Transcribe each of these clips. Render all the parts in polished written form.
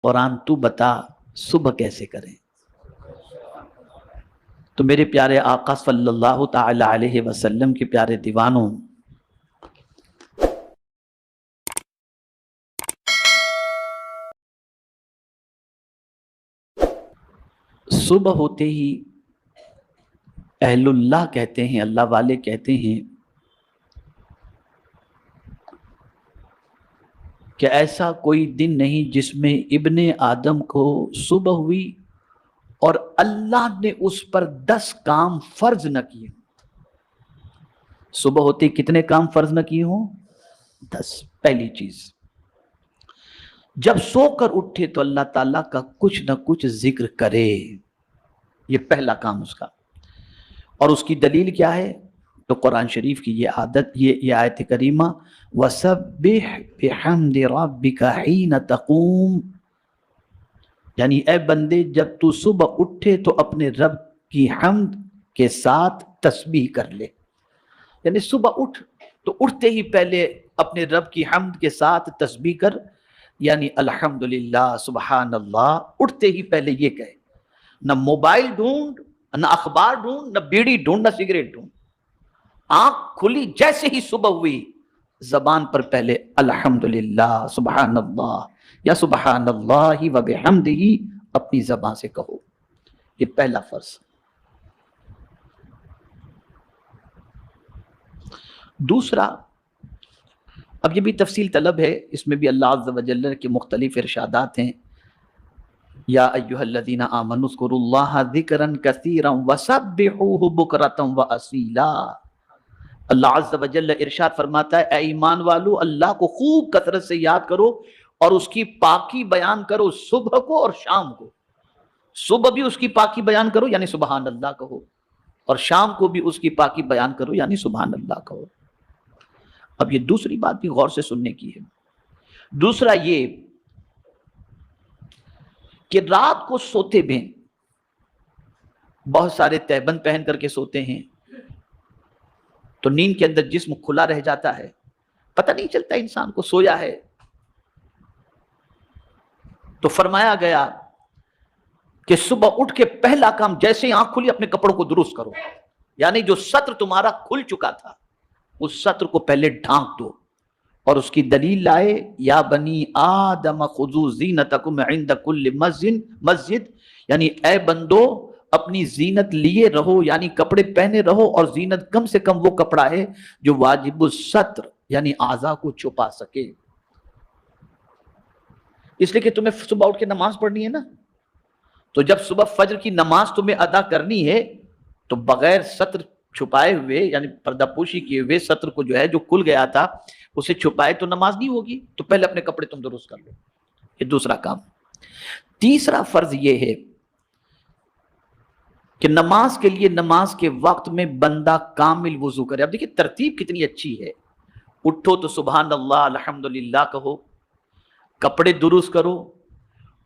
قرآن تو بتا صبح کیسے کریں۔ تو میرے پیارے آقا صلی اللہ تعالی علیہ وسلم کے پیارے دیوانوں، صبح ہوتے ہی اہل اللہ کہتے ہیں، اللہ والے کہتے ہیں کہ ایسا کوئی دن نہیں جس میں ابن آدم کو صبح ہوئی اور اللہ نے اس پر 10 کام فرض نہ کیے۔ صبح ہوتے کتنے کام فرض نہ کیے ہوں؟ 10۔ پہلی چیز، جب سو کر اٹھے تو اللہ تعالیٰ کا کچھ نہ کچھ ذکر کرے، یہ پہلا کام اس کا۔ اور اس کی دلیل کیا ہے؟ تو قرآن شریف کی یہ عادت، یہ آیت کریمہ وَسَبِّحْ بِحَمْدِ رَبِّكَ حِينَ تَقُومُ، یعنی اے بندے جب تو صبح اٹھے تو اپنے رب کی حمد کے ساتھ تسبیح کر لے۔ یعنی صبح اٹھ تو اٹھتے ہی پہلے اپنے رب کی حمد کے ساتھ تسبیح کر، یعنی الحمدللہ سبحان اللہ، اٹھتے ہی پہلے یہ کہے۔ نہ موبائل ڈھونڈ، نہ اخبار ڈھونڈ، نہ بیڑی ڈھونڈ، نہ سگریٹ ڈھونڈ، آنکھ کھلی جیسے ہی صبح ہوئی زبان پر پہلے الحمدللہ سبحان اللہ یا سبحان اللہ و بحمدہ اپنی زبان سے کہو، یہ پہلا فرض۔ دوسرا، اب یہ بھی تفصیل طلب ہے، اس میں بھی اللہ عز و جل کے مختلف ارشادات ہیں۔ یا ایھا الذین آمنوا اذکروا اللہ ذکرا کثیرا وسبحوہ بکرۃ واصیلا۔ اللہ عز و جل ارشاد فرماتا ہے، اے ایمان والو اللہ کو خوب کثرت سے یاد کرو اور اس کی پاکی بیان کرو، صبح کو اور شام کو۔ صبح بھی اس کی پاکی بیان کرو یعنی سبحان اللہ کہو، اور شام کو بھی اس کی پاکی بیان کرو یعنی سبحان اللہ کہو۔ اب یہ دوسری بات بھی غور سے سننے کی ہے۔ دوسرا یہ کہ رات کو سوتے بھی بہت سارے تہبند پہن کر کے سوتے ہیں تو نیند کے اندر جسم کھلا رہ جاتا ہے، پتہ نہیں چلتا انسان کو سویا ہے۔ تو فرمایا گیا کہ صبح اٹھ کے پہلا کام جیسے ہی آنکھ کھلی اپنے کپڑوں کو درست کرو، یعنی جو سطر تمہارا کھل چکا تھا اس سطر کو پہلے ڈھانک دو۔ اور اس کی دلیل لائے، یا بنی آدم خذوا زینتکم عند کل مسجد، یعنی اے بندو اپنی زینت لیے رہو، یعنی کپڑے پہنے رہو، اور زینت کم سے کم وہ کپڑا ہے جو واجب الستر یعنی اعضاء کو چھپا سکے۔ اس لیے کہ تمہیں صبح اٹھ کے نماز پڑھنی ہے نا، تو جب صبح فجر کی نماز تمہیں ادا کرنی ہے تو بغیر ستر چھپائے ہوئے یعنی پردہ پوشی کیے ہوئے ستر کو جو ہے جو کھل گیا تھا اسے چھپائے تو نماز نہیں ہوگی، تو پہلے اپنے کپڑے تم درست کر لو، یہ دوسرا کام۔ تیسرا فرض یہ ہے کہ نماز کے لیے نماز کے وقت میں بندہ کامل وضو کرے۔ اب دیکھیں ترتیب کتنی اچھی ہے، اٹھو تو سبحان اللہ الحمدللہ کہو، کپڑے درست کرو،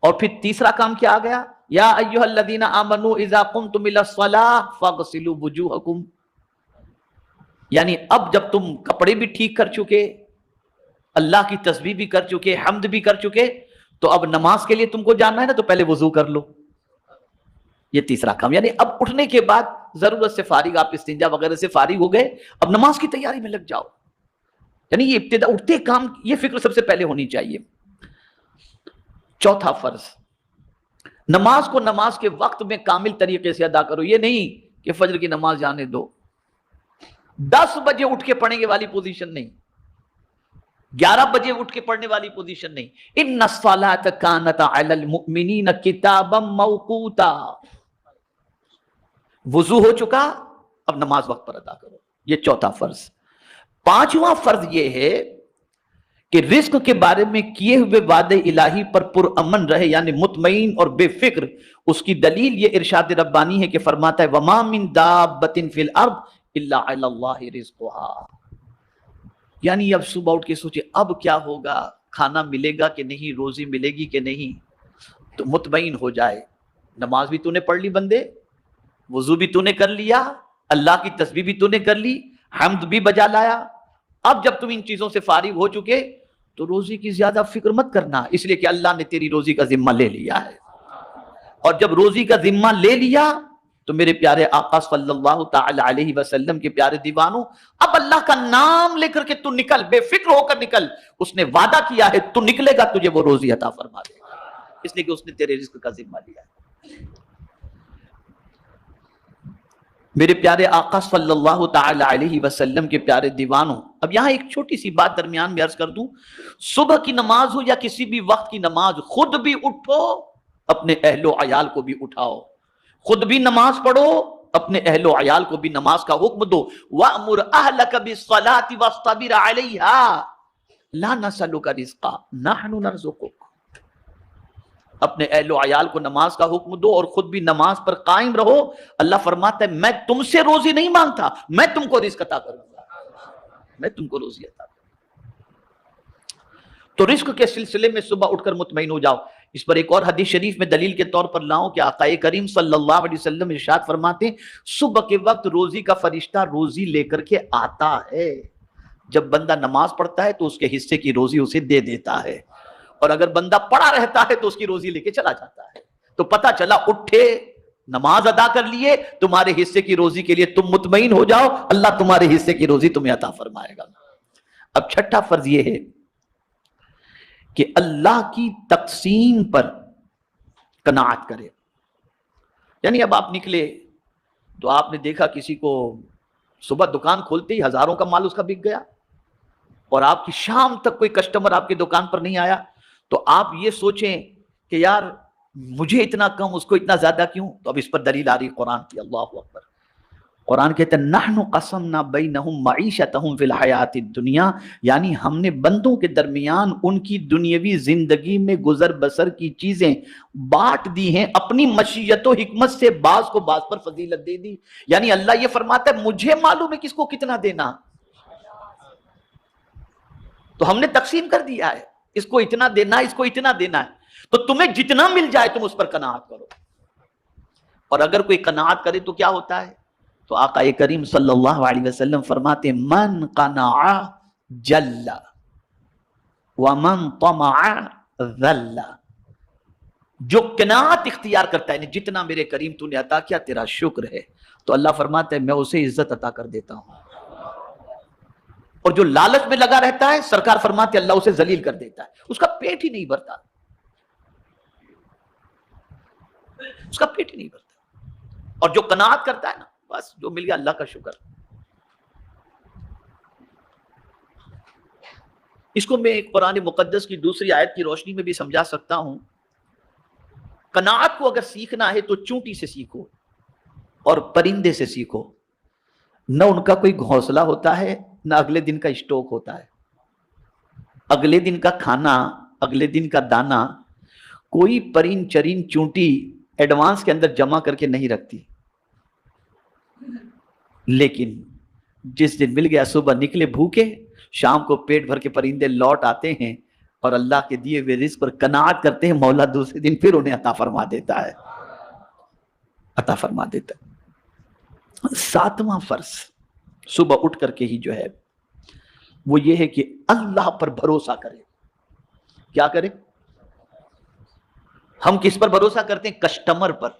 اور پھر تیسرا کام کیا آ گیا، یا ایھا الذین آمنوا اذا قمتم الی الصلاۃ فاغسلوا وجوہکم، یعنی اب جب تم کپڑے بھی ٹھیک کر چکے، اللہ کی تسبیح بھی کر چکے، حمد بھی کر چکے، تو اب نماز کے لیے تم کو جانا ہے نا، تو پہلے وضو کر لو، یہ تیسرا کام۔ یعنی اب اٹھنے کے بعد ضرورت سے فارغ، آپ استنجا وغیرہ سے فارغ ہو گئے، اب نماز کی تیاری میں لگ جاؤ۔ یعنی یہ ابتدا اٹھتے کام، یہ فکر سب سے پہلے ہونی چاہیے۔ چوتھا فرض، نماز کو نماز کے وقت میں کامل طریقے سے ادا کرو، یہ نہیں کہ فجر کی نماز جانے دو 10 بجے اٹھ کے پڑھنے والی پوزیشن نہیں، 11 بجے اٹھ کے پڑھنے والی پوزیشن نہیں۔ ان الصلاۃ کانت علی المؤمنین کتابا موقوتا، وضو ہو چکا، اب نماز وقت پر ادا کرو، یہ چوتھا فرض۔ پانچواں فرض یہ ہے کہ رزق کے بارے میں کیے ہوئے وعدے الہی پر پرامن رہے، یعنی مطمئن اور بے فکر۔ اس کی دلیل یہ ارشاد ربانی ہے کہ فرماتا ہے وَمَا مِن دَابَّةٍ فِي الْأَرْضِ إِلَّا عَلَى اللَّهِ رِزْقُهَا، یعنی اب صبح اٹھ کے سوچے اب کیا ہوگا، کھانا ملے گا کہ نہیں، روزی ملے گی کہ نہیں، تو مطمئن ہو جائے۔ نماز بھی تو نے پڑھ لی بندے، وضو بھی تو نے کر لیا، اللہ کی تسبیح بھی تو نے کر لی، حمد بھی بجا لایا، اب جب تم ان چیزوں سے فارغ ہو چکے تو روزی کی زیادہ فکر مت کرنا، اس لیے کہ اللہ نے تیری روزی کا ذمہ لے لیا ہے. اور جب روزی کا ذمہ لے لیا تو میرے پیارے آقا صلی اللہ تعالی علیہ وسلم کے پیارے دیوانوں، اب اللہ کا نام لے کر کے تو نکل، بے فکر ہو کر نکل. اس نے وعدہ کیا ہے تو نکلے گا تجھے وہ روزی عطا فرما دے گا، اس لیے کہ اس نے تیرے رزق کا ذمہ لیا ہے. میرے پیارے آقا صلی اللہ تعالی علیہ وسلم کے پیارے دیوانوں، اب یہاں ایک چھوٹی سی بات درمیان میں عرض کر دوں. صبح کی نماز ہو یا کسی بھی وقت کی نماز، خود بھی اٹھو، اپنے اہل و عیال کو بھی اٹھاؤ. خود بھی نماز پڑھو، اپنے اہل و عیال کو بھی نماز کا حکم دو. وَأْمُرْ أَهْلَكَ بِالصَّلَاةِ وَاصْطَبِرْ عَلَيْهَا لَا نَسْأَلُكَ رِزْقًا نَحْنُ نَرْزُقُكَ. اپنے اہل و عیال کو نماز کا حکم دو اور خود بھی نماز پر قائم رہو. اللہ فرماتا ہے میں تم سے روزی نہیں مانگتا، میں تم کو رزق عطا کروں گا، میں تم کو روزی عطا کروں گا. تو رزق کے سلسلے میں صبح اٹھ کر مطمئن ہو جاؤ. اس پر ایک اور حدیث شریف میں دلیل کے طور پر لاؤں کہ آقا کریم صلی اللہ علیہ وسلم ارشاد فرماتے ہیں صبح کے وقت روزی کا فرشتہ روزی لے کر کے آتا ہے. جب بندہ نماز پڑھتا ہے تو اس کے حصے کی روزی اسے دے دیتا ہے، اور اگر بندہ پڑا رہتا ہے تو اس کی روزی لے کے چلا جاتا ہے. تو پتہ چلا اٹھے، نماز ادا کر لیے، تمہارے حصے کی روزی کے لیے تم مطمئن ہو جاؤ، اللہ تمہارے حصے کی روزی تمہیں عطا فرمائے گا. اب چھٹا فرض یہ ہے کہ اللہ کی تقسیم پر قناعت کرے. یعنی اب آپ نکلے تو آپ نے دیکھا کسی کو صبح دکان کھولتے ہی ہزاروں کا مال اس کا بک گیا، اور آپ کی شام تک کوئی کسٹمر آپ کی دکان پر نہیں آیا، تو آپ یہ سوچیں کہ یار مجھے اتنا کم اس کو اتنا زیادہ کیوں. تو اب اس پر دلیل آ رہی قرآن کی. اللہ اکبر. قرآن کہتا ہے نحن قسمنا بینہم معیشتہم فی الحیات الدنیا، یعنی ہم نے بندوں کے درمیان ان کی دنیاوی زندگی میں گزر بسر کی چیزیں بانٹ دی ہیں اپنی مشیت و حکمت سے، بعض کو بعض پر فضیلت دے دی. یعنی اللہ یہ فرماتا ہے مجھے معلوم ہے کس کو کتنا دینا، تو ہم نے تقسیم کر دیا ہے، اس کو اتنا دینا ہے، اس کو اتنا دینا ہے. تو تمہیں جتنا مل جائے تم اس پر قناعت کرو. اور اگر کوئی قناعت کرے تو کیا ہوتا ہے؟ تو آقا کریم صلی اللہ علیہ وسلم فرماتے من قنع جل ومن طمع ذل. جو قناعت اختیار کرتا ہے، جتنا میرے کریم تو نے عطا کیا تیرا شکر ہے، تو اللہ فرماتا ہے میں اسے عزت عطا کر دیتا ہوں. اور جو لالچ میں لگا رہتا ہے سرکار فرماتے اللہ اسے ذلیل کر دیتا ہے، اس کا پیٹ ہی نہیں بھرتا، اس کا پیٹ ہی نہیں بھرتا. اور جو قناعت کرتا ہے نا، بس جو مل گیا اللہ کا شکر. اس کو میں ایک قرآن مقدس کی دوسری آیت کی روشنی میں بھی سمجھا سکتا ہوں. قناعت کو اگر سیکھنا ہے تو چونٹی سے سیکھو اور پرندے سے سیکھو. نہ ان کا کوئی گھونسلہ ہوتا ہے، نہ اگلے دن کا اسٹاک ہوتا ہے. اگلے دن کا کھانا، اگلے دن کا دانا کوئی پرند چرین چونٹی ایڈوانس کے اندر جمع کر کے نہیں رکھتی. لیکن جس دن مل گیا صبح نکلے بھوکے، شام کو پیٹ بھر کے پرندے لوٹ آتے ہیں اور اللہ کے دیے ہوئے رزق پر قناعت کرتے ہیں. مولا دوسرے دن پھر انہیں عطا فرما دیتا ہے، عطا فرما دیتا ہے. ساتواں فرض صبح اٹھ کر کے ہی جو ہے وہ یہ ہے کہ اللہ پر بھروسہ کرے. کیا کرے؟ ہم کس پر بھروسہ کرتے ہیں؟ کسٹمر پر.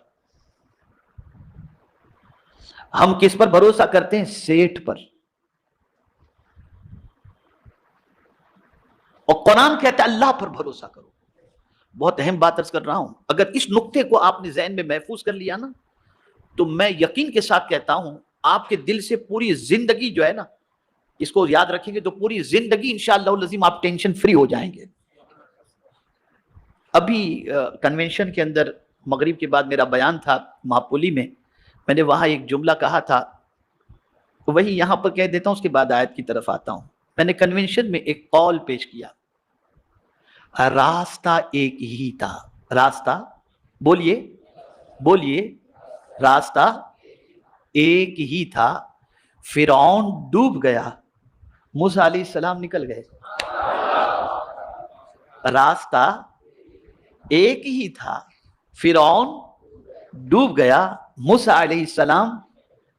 ہم کس پر بھروسہ کرتے ہیں؟ سیٹھ پر. اور قرآن کہتا ہے اللہ پر بھروسہ کرو. بہت اہم بات عرض کر رہا ہوں، اگر اس نقطے کو آپ نے ذہن میں محفوظ کر لیا نا تو میں یقین کے ساتھ کہتا ہوں آپ کے دل سے پوری زندگی جو ہے نا، اس کو یاد رکھیں گے تو پوری زندگی انشاءاللہ العظیم آپ ٹینشن فری ہو جائیں گے. ابھی کنونشن کے اندر مغرب کے بعد میرا بیان تھا ماپولی میں نے وہاں ایک جملہ کہا تھا، وہی یہاں پر کہہ دیتا ہوں، اس کے بعد آیت کی طرف آتا ہوں. میں نے کنونشن میں ایک قول پیش کیا، راستہ ایک ہی تھا. راستہ بولیے بولیے، راستہ ایک ہی تھا. فرعون ڈوب گیا، موسیٰ علیہ السلام نکل گئے. راستہ ایک ہی تھا، فرعون ڈوب گیا، موسیٰ علیہ السلام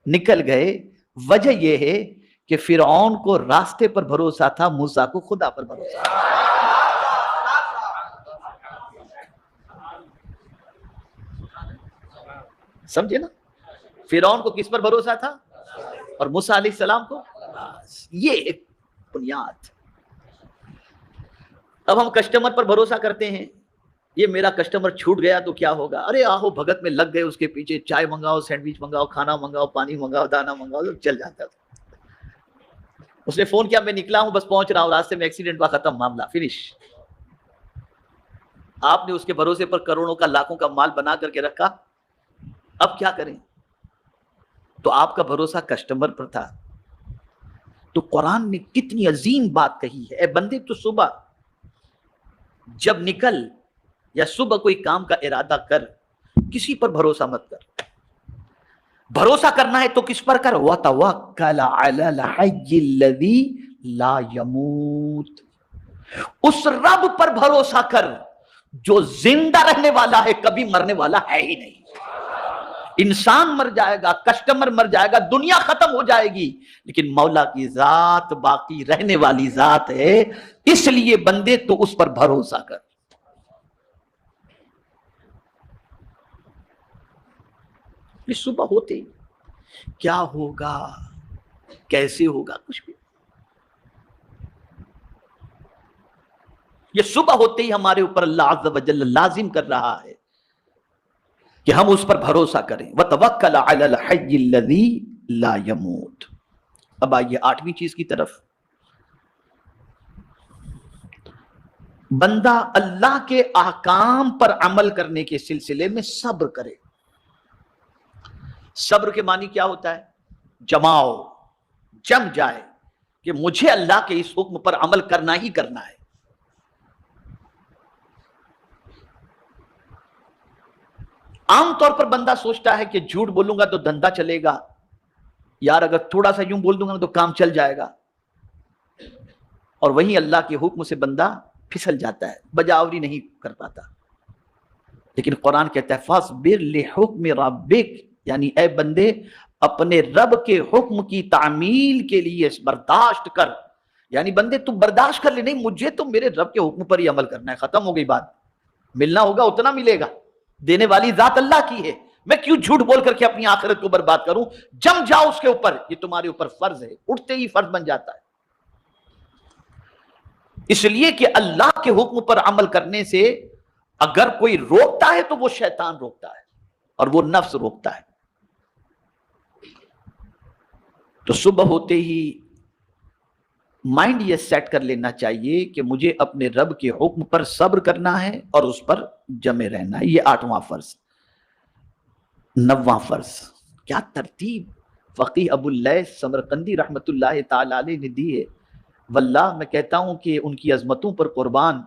نکل گئے. وجہ یہ ہے کہ فرعون کو راستے پر بھروسہ تھا، موسیٰ کو خدا پر بھروسہ تھا. سمجھے نا؟ فرعون کو کس پر بھروسہ تھا اور موسیٰ علیہ السلام کو؟ یہ ایک بنیاد. اب ہم کسٹمر پر بھروسہ کرتے ہیں، یہ میرا کسٹمر چھوٹ گیا تو کیا ہوگا، ارے آہو بھگت میں لگ گئے اس کے پیچھے، چائے منگاؤ، سینڈوچ منگاؤ، کھانا منگاؤ، پانی منگاؤ، دانا منگاؤ، چل جاتا تھا. اس نے فون کیا، میں نکلا ہوں، بس پہنچ رہا ہوں، راستے میں ایکسیڈنٹ ہوا، ختم معاملہ، فنش. آپ نے اس کے بھروسے پر کروڑوں کا، لاکھوں کا مال بنا کر کے رکھا، اب کیا کریں؟ تو آپ کا بھروسہ کسٹمر پر تھا. تو قرآن نے کتنی عظیم بات کہی ہے، اے بندے تو صبح جب نکل یا صبح کوئی کام کا ارادہ کر، کسی پر بھروسہ مت کر. بھروسہ کرنا ہے تو کس پر کر؟ وَتَوَكَّلَ عَلَى الْحَيِّ الَّذِي لَا يَمُوتُ. اس رب پر بھروسہ کر جو زندہ رہنے والا ہے، کبھی مرنے والا ہے ہی نہیں. انسان مر جائے گا، کسٹمر مر جائے گا، دنیا ختم ہو جائے گی، لیکن مولا کی ذات باقی رہنے والی ذات ہے. اس لیے بندے تو اس پر بھروسہ کر. یہ صبح ہوتے کیا ہوگا، کیسے ہوگا، کچھ بھی. یہ صبح ہوتے ہی ہمارے اوپر اللہ عز و جل لازم کر رہا ہے کہ ہم اس پر بھروسہ کریں. وَتَوَكَّلَ عَلَى الْحَيِّ الَّذِي لَا يَمُوتُ. اب آئیے 8ویں چیز کی طرف. بندہ اللہ کے احکام پر عمل کرنے کے سلسلے میں صبر کرے. صبر کے معنی کیا ہوتا ہے؟ جماؤ، جم جائے کہ مجھے اللہ کے اس حکم پر عمل کرنا ہی کرنا ہے. عام طور پر بندہ سوچتا ہے کہ جھوٹ بولوں گا تو دھندا چلے گا، یار اگر تھوڑا سا یوں بول دوں گا تو کام چل جائے گا، اور وہیں اللہ کے حکم سے بندہ پھسل جاتا ہے، بجاوری نہیں کر پاتا. لیکن قرآن کہتا ہے فاصبر لحکم ربک، یعنی اے بندے اپنے رب کے حکم کی تعمیل کے لیے برداشت کر. یعنی بندے تم برداشت کر لے، نہیں مجھے تو میرے رب کے حکم پر ہی عمل کرنا ہے، ختم ہو گئی بات. ملنا ہوگا اتنا ملے گا، دینے والی ذات اللہ کی ہے، میں کیوں جھوٹ بول کر کے اپنی آخرت کو برباد کروں. جم جاؤ اس کے اوپر، یہ تمہارے اوپر فرض ہے، اٹھتے ہی فرض بن جاتا ہے. اس لیے کہ اللہ کے حکم پر عمل کرنے سے اگر کوئی روکتا ہے تو وہ شیطان روکتا ہے اور وہ نفس روکتا ہے. تو صبح ہوتے ہی مائنڈ یہ سیٹ کر لینا چاہیے کہ مجھے اپنے رب کے حکم پر صبر کرنا ہے اور اس پر جمے رہنا ہے. یہ 8واں فرض. 9واں فرض، کیا ترتیب فقیہ ابو اللیث سمرقندی رحمت اللہ تعالی علیہ نے دی ہے. واللہ میں کہتا ہوں کہ ان کی عظمتوں پر قربان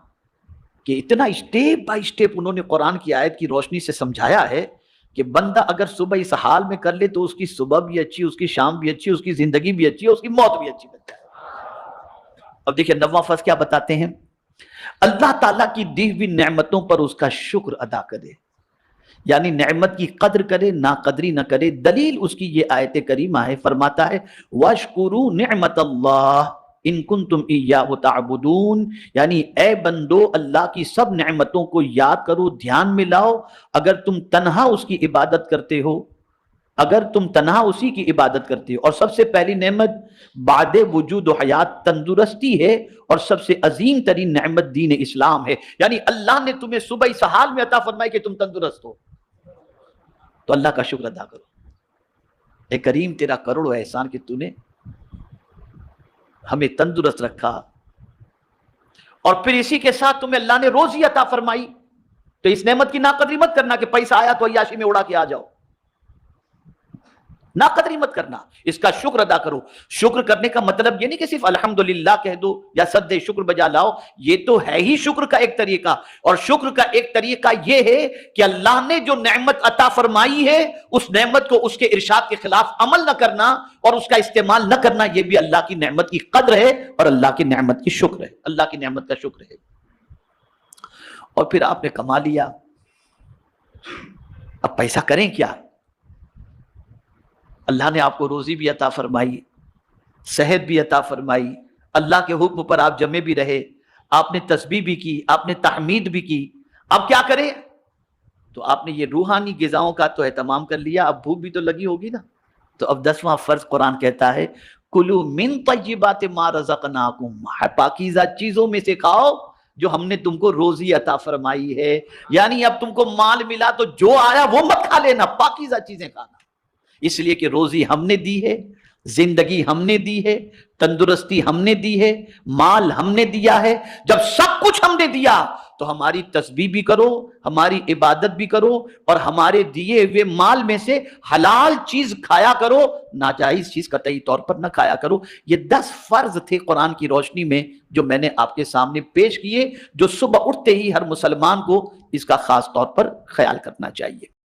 کہ اتنا اسٹیپ بائی اسٹیپ انہوں نے قرآن کی آیت کی روشنی سے سمجھایا ہے کہ بندہ اگر صبح اس حال میں کر لے تو اس کی صبح بھی اچھی، اس کی شام بھی اچھی، اس کی زندگی بھی اچھی، اس کی موت بھی اچھی بنتا ہے. اب دیکھیں 9واں فرض کیا بتاتے ہیں، اللہ تعالیٰ کی دی ہوئی نعمتوں پر اس کا شکر ادا کرے. یعنی نعمت کی قدر کرے، ناقدری نہ کرے. دلیل اس کی یہ آیت کریمہ ہے، فرماتا ہے وَاشْكُرُوا نِعْمَةَ اللَّهِ ان کنتم ایاہ تعبدون. یعنی اے بندو اللہ کی سب نعمتوں کو یاد کرو، دھیان میں لاؤ. اگر تم تنہا اس کی عبادت کرتے ہو، اگر تم تنہا اسی کی عبادت کرتے ہو. اور سب سے پہلی نعمت بعد وجود و حیات تندرستی ہے، اور سب سے عظیم ترین نعمت دین اسلام ہے. یعنی اللہ نے تمہیں صبح اس حال میں عطا فرمائی کہ تم تندرست ہو، تو اللہ کا شکر ادا کرو. اے کریم تیرا کروڑ احسان کہ تو نے ہمیں تندرست رکھا، اور پھر اسی کے ساتھ تمہیں اللہ نے روزی عطا فرمائی. تو اس نعمت کی ناقدری مت کرنا کہ پیسہ آیا تو عیاشی میں اڑا کے آ جاؤ، ناقدری مت کرنا، اس کا شکر ادا کرو. شکر کرنے کا مطلب یہ نہیں کہ صرف الحمدللہ کہہ دو یا سد شکر بجا لاؤ، یہ تو ہے ہی شکر کا ایک طریقہ. اور شکر کا ایک طریقہ یہ ہے کہ اللہ نے جو نعمت عطا فرمائی ہے اس نعمت کو اس کے ارشاد کے خلاف عمل نہ کرنا اور اس کا استعمال نہ کرنا، یہ بھی اللہ کی نعمت کی قدر ہے اور اللہ کی نعمت کی شکر ہے، اللہ کی نعمت کا شکر ہے. اور پھر آپ نے کما لیا، اب پیسہ کریں کیا؟ اللہ نے آپ کو روزی بھی عطا فرمائی، صحت بھی عطا فرمائی، اللہ کے حکم پر آپ جمے بھی رہے، آپ نے تسبیح بھی کی، آپ نے تحمید بھی کی. اب کیا کریں؟ تو آپ نے یہ روحانی غذاؤں کا تو اہتمام کر لیا، اب بھوک بھی تو لگی ہوگی نا. تو اب 10واں فرض قرآن کہتا ہے کلو من طیبات ما رزقناکم، پاکیزہ چیزوں میں سے کھاؤ جو ہم نے تم کو روزی عطا فرمائی ہے. یعنی اب تم کو مال ملا تو جو آیا وہ مت کھا لینا، پاکیزہ چیزیں کھانا. اس لیے کہ روزی ہم نے دی ہے، زندگی ہم نے دی ہے، تندرستی ہم نے دی ہے، مال ہم نے دیا ہے. جب سب کچھ ہم نے دیا تو ہماری تسبیح بھی کرو، ہماری عبادت بھی کرو، اور ہمارے دیے ہوئے مال میں سے حلال چیز کھایا کرو، ناجائز چیز قطعی طور پر نہ کھایا کرو. یہ 10 فرض تھے قرآن کی روشنی میں جو میں نے آپ کے سامنے پیش کیے، جو صبح اٹھتے ہی ہر مسلمان کو اس کا خاص طور پر خیال کرنا چاہیے.